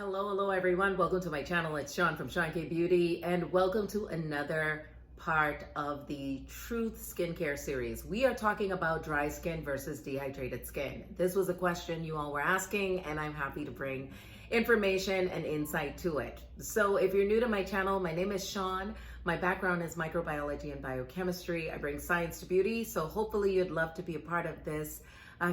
Hello everyone. Welcome to my channel. It's Sean from Seankbeauty, and welcome to another part of the Truth Skincare series. We are talking about dry skin versus dehydrated skin. This was a question you all were asking, and I'm happy to bring information and insight to it. So if you're new to my channel, my name is Sean. My background is microbiology and biochemistry. I bring science to beauty, so hopefully you'd love to be a part of this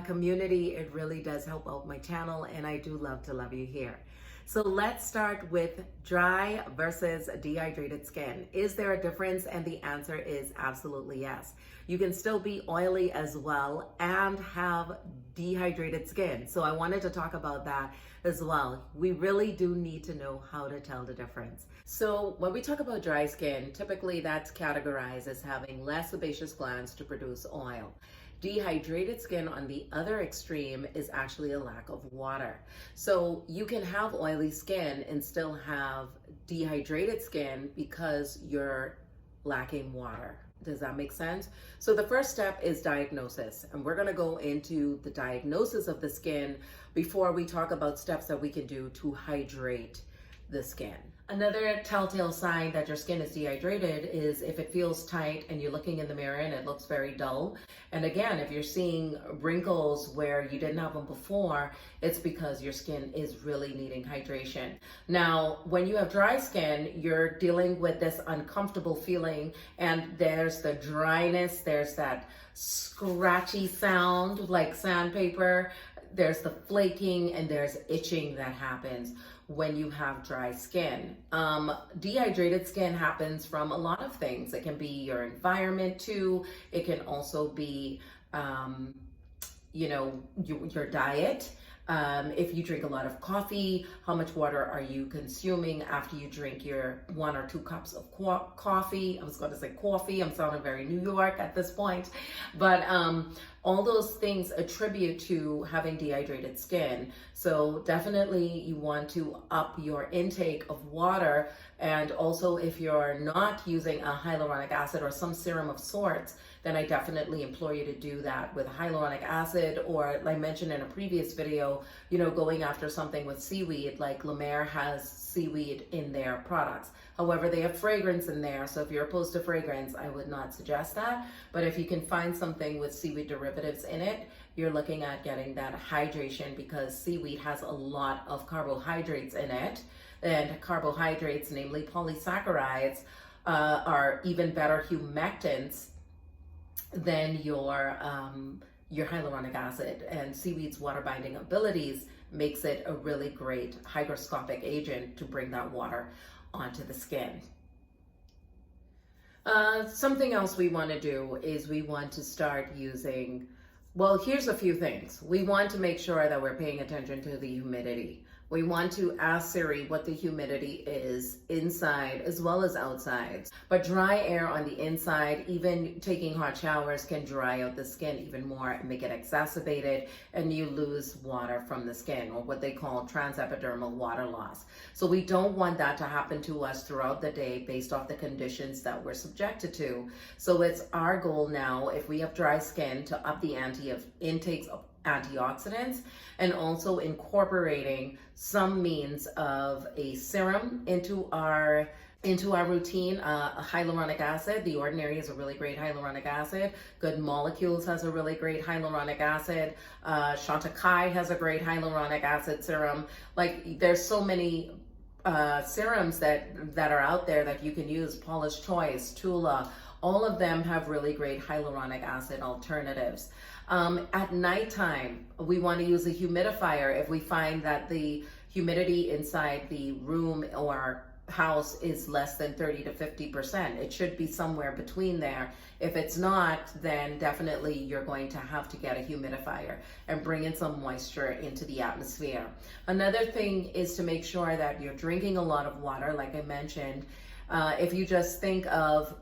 community. It really does help out my channel, and I do love to love you here. So let's start with dry versus dehydrated skin. Is there a difference? And the answer is absolutely yes. You can still be oily as well and have dehydrated skin. So I wanted to talk about that as well. We really do need to know how to tell the difference. So when we talk about dry skin, typically that's categorized as having less sebaceous glands to produce oil. Dehydrated skin, on the other extreme, is actually a lack of water. So you can have oily skin and still have dehydrated skin because you're lacking water. Does that make sense? So the first step is diagnosis, and we're going to go into the diagnosis of the skin before we talk about steps that we can do to hydrate the skin. Another telltale sign that your skin is dehydrated is if it feels tight and you're looking in the mirror and it looks very dull. And again, if you're seeing wrinkles where you didn't have them before, it's because your skin is really needing hydration. Now, when you have dry skin, you're dealing with this uncomfortable feeling, and there's the dryness, there's that scratchy sound like sandpaper, there's the flaking, and there's itching that happens when you have dry skin. Dehydrated skin happens from a lot of things. It can be your environment too. It can also be, your diet. If you drink a lot of coffee, how much water are you consuming after you drink your 1 or 2 cups of coffee? I was going to say coffee. I'm sounding very New York at this point. But all those things attribute to having dehydrated skin. So definitely you want to up your intake of water. And also, if you're not using a hyaluronic acid or some serum of sorts, then I definitely implore you to do that with hyaluronic acid, or like I mentioned in a previous video, going after something with seaweed, like La Mer has seaweed in their products. However, they have fragrance in there, so if you're opposed to fragrance, I would not suggest that. But if you can find something with seaweed derivatives in it, you're looking at getting that hydration, because seaweed has a lot of carbohydrates in it, and carbohydrates, namely polysaccharides, are even better humectants than your hyaluronic acid. And seaweed's water binding abilities makes it a really great hygroscopic agent to bring that water onto the skin. Something else we want to do is we want to start using, well, here's a few things. We want to make sure that we're paying attention to the humidity. We want to ask Siri what the humidity is inside as well as outside. But dry air on the inside, even taking hot showers, can dry out the skin even more and make it exacerbated, and you lose water from the skin, or what they call transepidermal water loss. So we don't want that to happen to us throughout the day based off the conditions that we're subjected to. So it's our goal now, if we have dry skin, to up the ante of intakes of antioxidants, and also incorporating some means of a serum into our routine. Hyaluronic acid, The Ordinary is a really great hyaluronic acid. Good Molecules has a really great hyaluronic acid. Chantecaille has a great hyaluronic acid serum. Like, there's so many serums that are out there that you can use. Paula's Choice, Tula, all of them have really great hyaluronic acid alternatives. At nighttime, we want to use a humidifier if we find that the humidity inside the room or house is less than 30 to 50%. It should be somewhere between there. If it's not, then definitely you're going to have to get a humidifier and bring in some moisture into the atmosphere. Another thing is to make sure that you're drinking a lot of water, like I mentioned. If you just think of,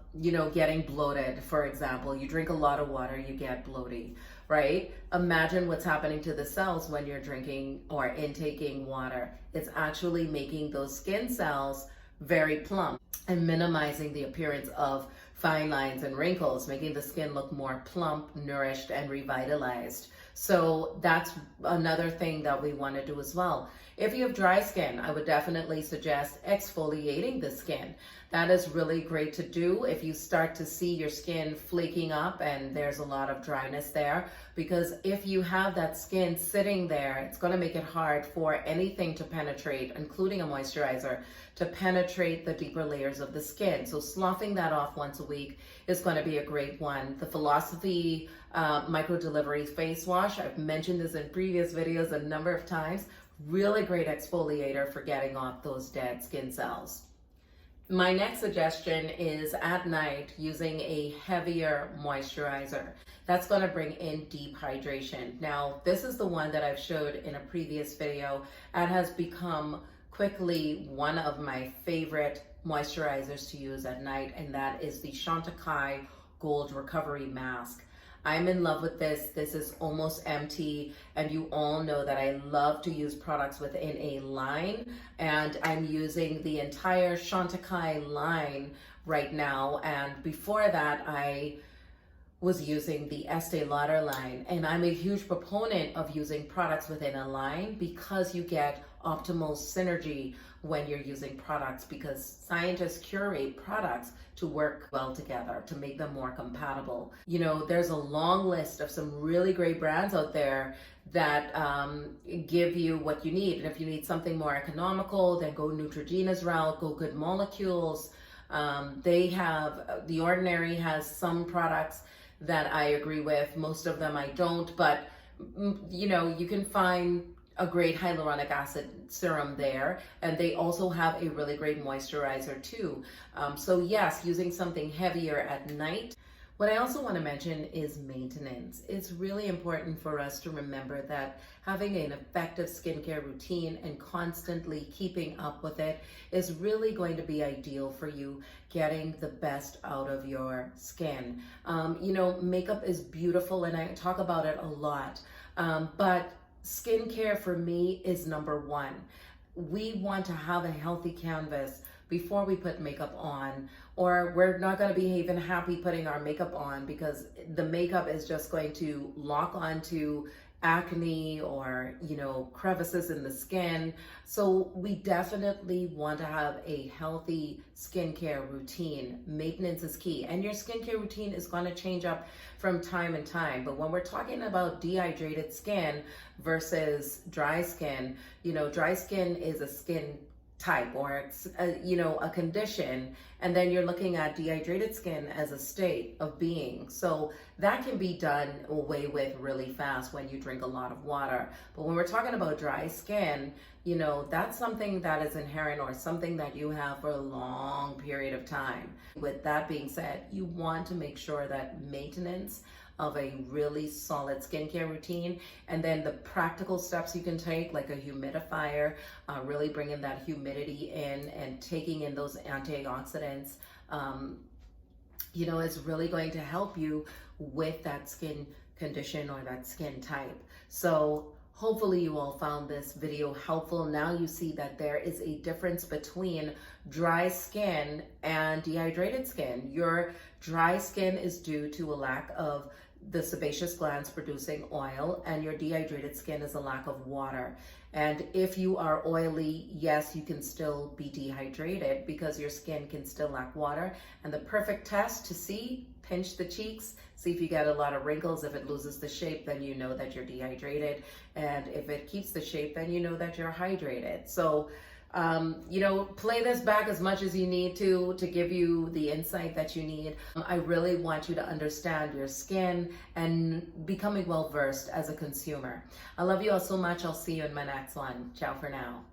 getting bloated, for example, you drink a lot of water, you get bloaty, right? Imagine what's happening to the cells when you're drinking or intaking water. It's actually making those skin cells very plump and minimizing the appearance of fine lines and wrinkles, making the skin look more plump, nourished, and revitalized. So that's another thing that we want to do as well. If you have dry skin, I would definitely suggest exfoliating the skin. That is really great to do if you start to see your skin flaking up and there's a lot of dryness there, because if you have that skin sitting there, it's going to make it hard for anything to penetrate, including a moisturizer, to penetrate the deeper layers of the skin. So sloughing that off once a week is going to be a great one. The Philosophy Micro Delivery Face Wash, I've mentioned this in previous videos a number of times, really great exfoliator for getting off those dead skin cells. My next suggestion is at night using a heavier moisturizer. That's going to bring in deep hydration. Now, this is the one that I've showed in a previous video and has become quickly one of my favorite moisturizers to use at night, and that is the Chantecaille Gold Recovery Mask. I'm in love with this. This is almost empty, and you all know that I love to use products within a line, and I'm using the entire Chantecaille line right now. And before that, I was using the Estee Lauder line, and I'm a huge proponent of using products within a line because you get optimal synergy when you're using products, because scientists curate products to work well together to make them more compatible. You know, there's a long list of some really great brands out there that give you what you need. And if you need something more economical, then go Neutrogena's route, go Good Molecules. They have, The Ordinary has some products that I agree with. Most of them I don't, but you know, you can find a great hyaluronic acid serum there, and they also have a really great moisturizer too. So yes, using something heavier at night. What I also want to mention is maintenance. It's really important for us to remember that having an effective skincare routine and constantly keeping up with it is really going to be ideal for you getting the best out of your skin. You know, makeup is beautiful and I talk about it a lot, but skincare for me is number one. We want to have a healthy canvas before we put makeup on, or we're not going to be even happy putting our makeup on because the makeup is just going to lock onto acne or, you know, crevices in the skin. So we definitely want to have a healthy skincare routine. Maintenance is key, and your skincare routine is going to change up from time to time. But when we're talking about dehydrated skin versus dry skin, you know, dry skin is a skin type, or it's a condition, and then you're looking at dehydrated skin as a state of being. So that can be done away with really fast when you drink a lot of water. But when we're talking about dry skin, you know, that's something that is inherent or something that you have for a long period of time. With that being said, you want to make sure that maintenance of a really solid skincare routine, and then the practical steps you can take, like a humidifier, really bringing that humidity in and taking in those antioxidants, you know, is really going to help you with that skin condition or that skin type. So hopefully you all found this video helpful. Now you see that there is a difference between dry skin and dehydrated skin. Your dry skin is due to a lack of the sebaceous glands producing oil, and your dehydrated skin is a lack of water. And if you are oily, yes, you can still be dehydrated because your skin can still lack water. And the perfect test to see, pinch the cheeks, see if you get a lot of wrinkles. If it loses the shape, then you know that you're dehydrated. And if it keeps the shape, then you know that you're hydrated. So you know, play this back as much as you need to give you the insight that you need. I really want you to understand your skin and becoming well versed as a consumer. I love you all so much. I'll see you in my next one. Ciao for now.